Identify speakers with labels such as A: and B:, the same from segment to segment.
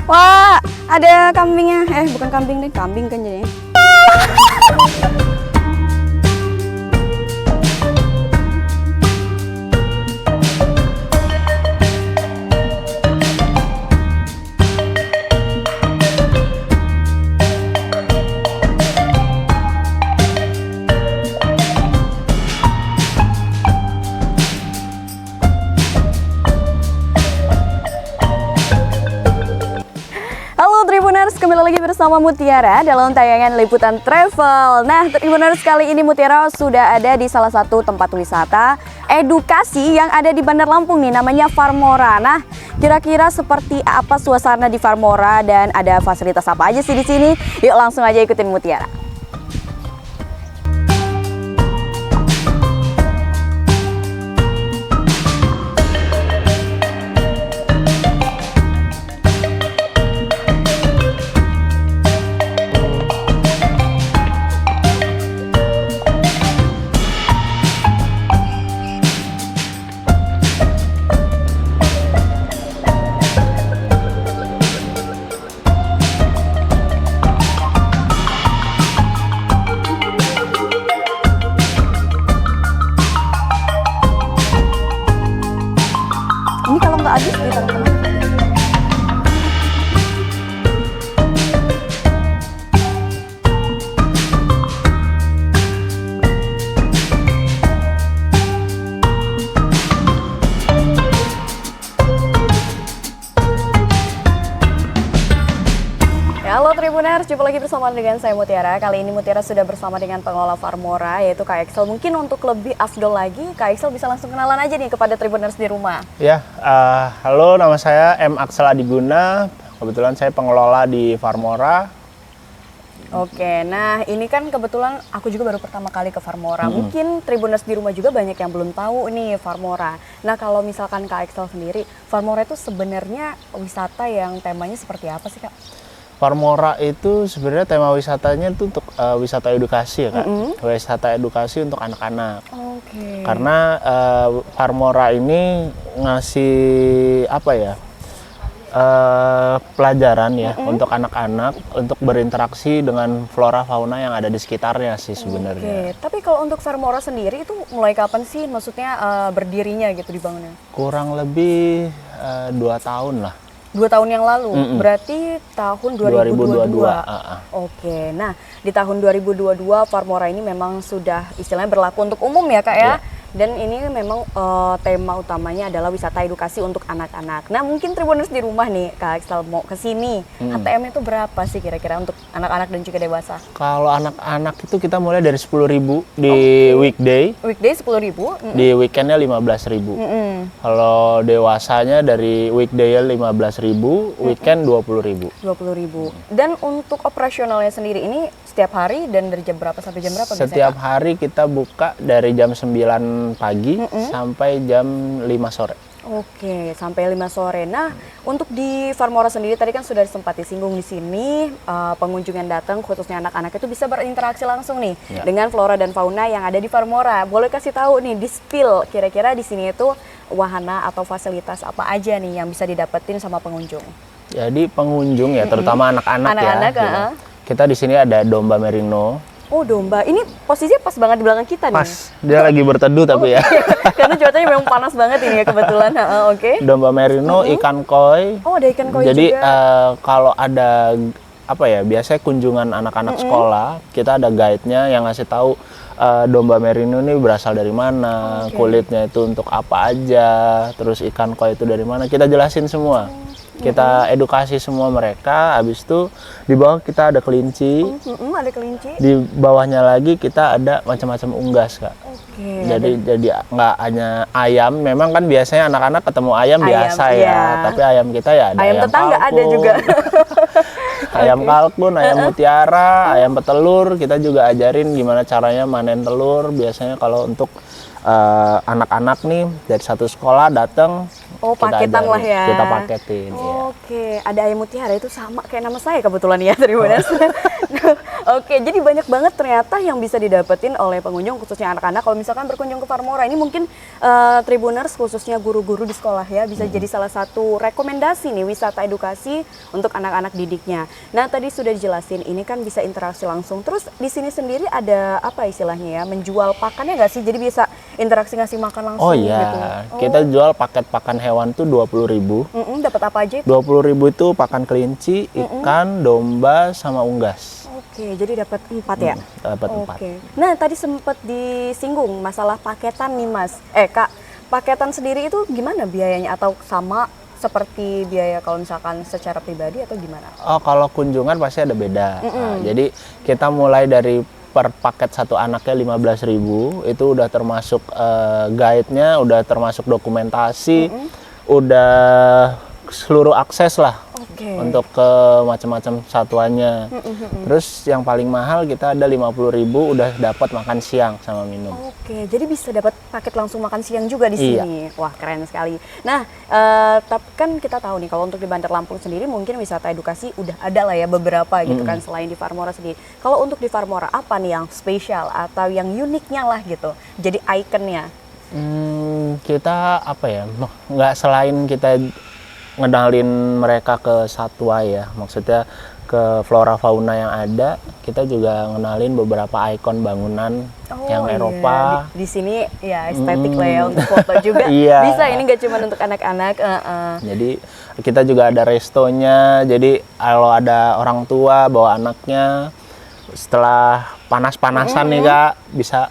A: Wah, ada kambingnya. Bukan kambing deh, kambing kan jadinya. Halo Tribuners, kembali lagi bersama Mutiara dalam tayangan Liputan Travel. Nah, Tribuners, kali ini Mutiara sudah ada di salah satu tempat wisata edukasi yang ada di Bandar Lampung nih, namanya Farmora. Nah, kira-kira seperti apa suasana di Farmora dan ada fasilitas apa aja sih di sini? Yuk langsung aja ikutin Mutiara. Ini kalau nggak habis ditaruh kemana? Halo Tribuners, jumpa lagi bersama dengan saya Mutiara. Kali ini Mutiara sudah bersama dengan pengelola Farmora, yaitu Kak Excel. Mungkin untuk lebih afdol lagi, Kak Excel bisa langsung kenalan aja nih kepada Tribuners di rumah.
B: Ya, halo, nama saya M. Axel Adiguna. Kebetulan saya pengelola di Farmora.
A: Oke, nah ini kan kebetulan aku juga baru pertama kali ke Farmora. Mungkin Tribuners di rumah juga banyak yang belum tahu nih Farmora. Nah, kalau misalkan Kak Excel sendiri, Farmora itu sebenarnya wisata yang temanya seperti apa sih, Kak?
B: Farmora itu sebenarnya tema wisatanya itu untuk wisata edukasi ya, Kak. Wisata edukasi untuk anak-anak.
A: Oke.
B: Karena Farmora ini ngasih apa ya? Pelajaran ya untuk anak-anak untuk berinteraksi dengan flora fauna yang ada di sekitarnya sih sebenarnya.
A: Oke, tapi kalau untuk Farmora sendiri itu mulai kapan sih maksudnya berdirinya gitu dibangunnya?
B: Kurang lebih 2 tahun lah.
A: 2 tahun yang lalu, berarti tahun 2022. Oke, nah di tahun 2022 Farmora ini memang sudah istilahnya berlaku untuk umum ya, Kak ya?
B: Iya.
A: Dan ini memang tema utamanya adalah wisata edukasi untuk anak-anak. Nah, mungkin Tribuners di rumah nih, Kak Excel mau ke sini, HTM-nya itu berapa sih kira-kira untuk anak-anak dan juga dewasa?
B: Kalau anak-anak itu kita mulai dari 10.000 di weekday.
A: Weekday 10.000.
B: Di weekendnya 15.000. Kalau dewasanya dari weekday 15.000, weekend 20.000.
A: 20.000. Dan untuk operasionalnya sendiri ini setiap hari dan dari jam berapa sampai jam berapa biasanya,
B: Setiap
A: Kak?
B: hari kita buka dari jam 9 pagi sampai jam 5 sore.
A: Oke, sampai 5 sore. Nah, untuk di Farmora sendiri tadi kan sudah sempat disinggung di sini, pengunjung yang datang khususnya anak-anak itu bisa berinteraksi langsung nih dengan flora dan fauna yang ada di Farmora. Boleh kasih tahu nih, di-spill kira-kira di sini itu wahana atau fasilitas apa aja nih yang bisa didapetin sama pengunjung?
B: Jadi pengunjung ya, terutama anak-anak ya.
A: Anak-anak,
B: gitu. Kita di sini ada domba merino.
A: Oh, domba. Ini posisinya pas banget di belakang kita nih.
B: Pas, dia lagi berteduh tapi ya.
A: Karena cuacanya memang panas banget ini ya kebetulan. Oke.
B: Domba merino, ikan koi.
A: Oh, ada ikan koi
B: Jadi
A: juga.
B: kalau ada apa ya, biasanya kunjungan anak-anak sekolah, kita ada guide-nya yang ngasih tahu domba merino ini berasal dari mana, kulitnya itu untuk apa aja, terus ikan koi itu dari mana, kita jelasin semua. Kita edukasi semua mereka, habis itu di bawah kita ada kelinci,
A: Ada kelinci.
B: di bawahnya lagi kita ada macam-macam unggas, Kak.
A: Oke.
B: Jadi nggak hanya ayam, memang kan biasanya anak-anak ketemu ayam biasa ya,
A: iya.
B: tapi ayam kita ya ada
A: Ayam tetangga ada
B: kalkun,
A: juga.
B: ayam kalkun, ayam mutiara, ayam petelur. Kita juga ajarin gimana caranya manen telur. Biasanya kalau untuk anak-anak nih dari satu sekolah datang,
A: Oh, paketan lah ya.
B: Kita paketin. Ya.
A: Oke, ada ayam mutiara itu sama kayak nama saya kebetulan ya, Tribuners. Oke, jadi banyak banget ternyata yang bisa didapetin oleh pengunjung khususnya anak-anak kalau misalkan berkunjung ke Farmora. Ini mungkin Tribuners khususnya guru-guru di sekolah ya bisa jadi salah satu rekomendasi nih wisata edukasi untuk anak-anak didiknya. Nah, tadi sudah dijelasin ini kan bisa interaksi langsung. Terus di sini sendiri ada apa istilahnya ya? Menjual pakannya nggak sih? Jadi bisa interaksi ngasih makan langsung
B: Oh iya,
A: gitu.
B: kita jual paket pakan hewan tuh 20.000.
A: Dapat apa aja itu?
B: 20.000 itu pakan kelinci, ikan, domba, sama unggas.
A: Oke, jadi dapat 4 ya?
B: Dapat 4.
A: Oke. Nah, tadi sempat disinggung masalah paketan nih, Mas. Kak, paketan sendiri itu gimana biayanya atau sama seperti biaya kalau misalkan secara pribadi atau gimana?
B: Oh, kalau kunjungan pasti ada beda. Nah, jadi kita mulai dari per paket satu anaknya 15.000, itu udah termasuk guide-nya, udah termasuk dokumentasi, udah seluruh akses lah.
A: Oke.
B: Untuk ke macam-macam satuannya. Terus yang paling mahal kita ada 50.000 udah dapat makan siang sama minum.
A: Oke, jadi bisa dapat paket langsung makan siang juga di
B: Iya.
A: sini. Wah, keren sekali. Nah, tapi kan kita tahu nih kalau untuk di Bandar Lampung sendiri mungkin wisata edukasi udah ada lah ya beberapa gitu kan selain di Farmora sendiri. Kalau untuk di Farmora apa nih yang spesial atau yang uniknya lah gitu? Jadi ikonnya.
B: Kita apa ya? Nggak selain kita ngedalin mereka ke satwa ya, maksudnya ke flora fauna yang ada, kita juga ngenalin beberapa ikon bangunan yang
A: iya.
B: Eropa.
A: Di sini ya estetik lah ya untuk foto juga.
B: Iya.
A: Bisa ini nggak cuma untuk anak-anak.
B: Jadi kita juga ada restonya, jadi kalau ada orang tua bawa anaknya setelah panas-panasan nih Kak, bisa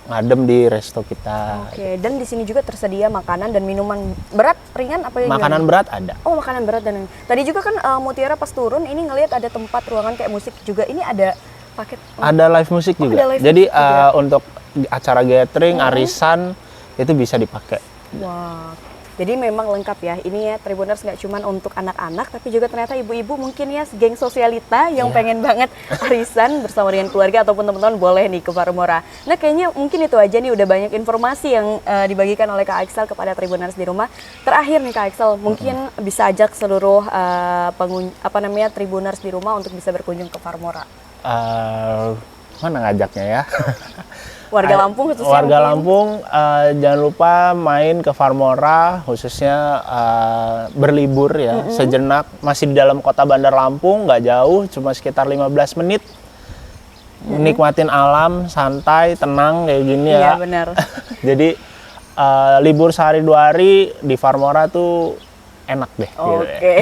B: ngadem di resto kita.
A: Oke, dan di sini juga tersedia makanan dan minuman berat, ringan apa yang
B: Makanan berat ada.
A: Oh, makanan berat dan tadi juga kan Mutiara pas turun ini ngelihat ada tempat ruangan kayak musik juga. Ini ada paket.
B: Ada live musik juga.
A: ada live
B: Jadi
A: musik juga.
B: untuk acara gathering, arisan itu bisa dipakai.
A: Wah, jadi memang lengkap ya. Ini ya Tribuners nggak cuma untuk anak-anak, tapi juga ternyata ibu-ibu mungkin ya geng sosialita yang pengen banget arisan bersama dengan keluarga ataupun teman-teman boleh nih ke Farmora. Nah, kayaknya mungkin itu aja nih udah banyak informasi yang dibagikan oleh Kak Axel kepada Tribuners di rumah. Terakhir nih Kak Axel, mungkin bisa ajak seluruh Tribuners di rumah untuk bisa berkunjung ke Farmora.
B: Mana ngajaknya ya?
A: Warga Lampung khususnya.
B: Warga
A: mungkin.
B: Lampung jangan lupa main ke Farmora, khususnya berlibur ya sejenak. Masih di dalam kota Bandar Lampung, nggak jauh, cuma sekitar 15 menit. Nikmatin alam, santai, tenang kayak gini ya.
A: Iya benar.
B: Jadi libur sehari 2 hari di Farmora tuh enak deh. Gitu ya.
A: Oke.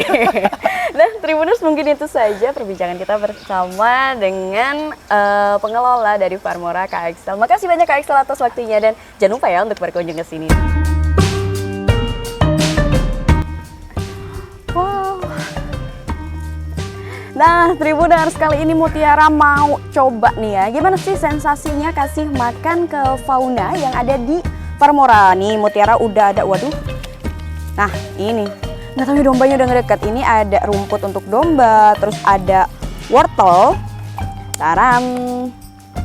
A: Nah, Tribuners mungkin itu saja perbincangan kita bersama dengan pengelola dari Farmora Kak Axel. Makasih banyak Kak Axel atas waktunya dan jangan lupa ya untuk berkunjung ke sini. Wow. Nah, Tribuners kali ini Mutiara mau coba nih ya. Gimana sih sensasinya kasih makan ke fauna yang ada di Farmora? Nih Mutiara udah ada, waduh. Nah, ini. Nah, tapi dombanya udah ngedekat. Ini ada rumput untuk domba, terus ada wortel. Taram.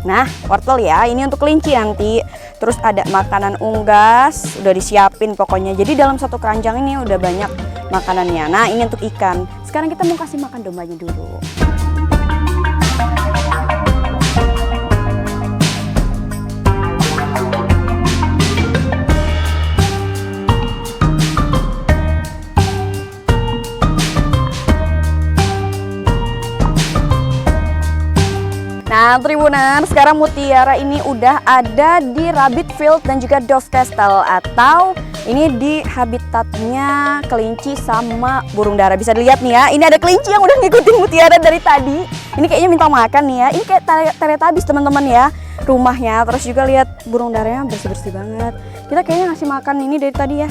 A: Nah, wortel ya, ini untuk kelinci nanti. Terus ada makanan unggas, udah disiapin pokoknya. Jadi dalam satu keranjang ini udah banyak makanannya. Nah, ini untuk ikan. Sekarang kita mau kasih makan dombanya dulu. Nah, Tribuners, sekarang Mutiara ini udah ada di Rabbit Field dan juga Dove Castle atau ini di habitatnya kelinci sama burung dara. Bisa dilihat nih ya, ini ada kelinci yang udah ngikutin Mutiara dari tadi. Ini kayaknya minta makan nih ya. Ini kayak Teletubbies teman-teman ya rumahnya. Terus juga lihat burung daranya bersih-bersih banget. Kita kayaknya ngasih makan ini dari tadi ya.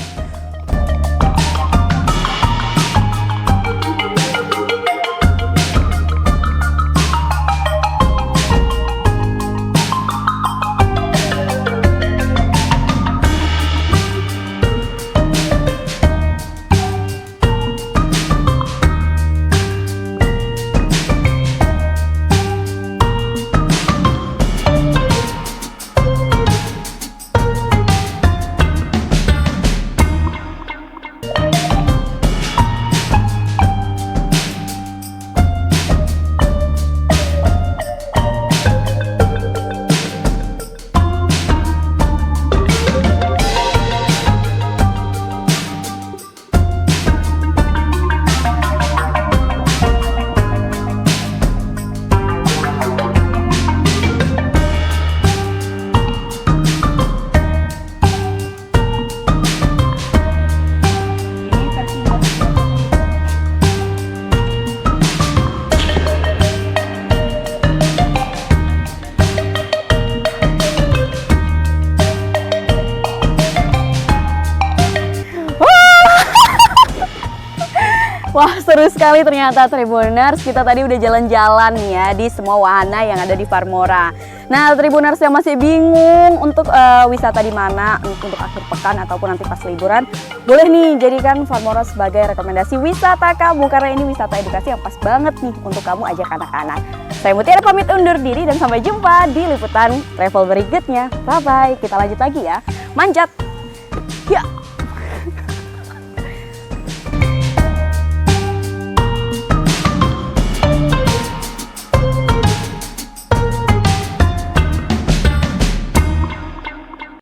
A: sekali ternyata Tribuners, kita tadi udah jalan-jalan nih ya di semua wahana yang ada di Farmora. Nah, Tribuners yang masih bingung untuk wisata di mana untuk akhir pekan ataupun nanti pas liburan, boleh nih jadikan Farmora sebagai rekomendasi wisata kamu karena ini wisata edukasi yang pas banget nih untuk kamu ajak anak-anak. Saya Mutiara pamit undur diri dan sampai jumpa di liputan travel berikutnya. Bye bye. Kita lanjut lagi ya. Manjat. Ya.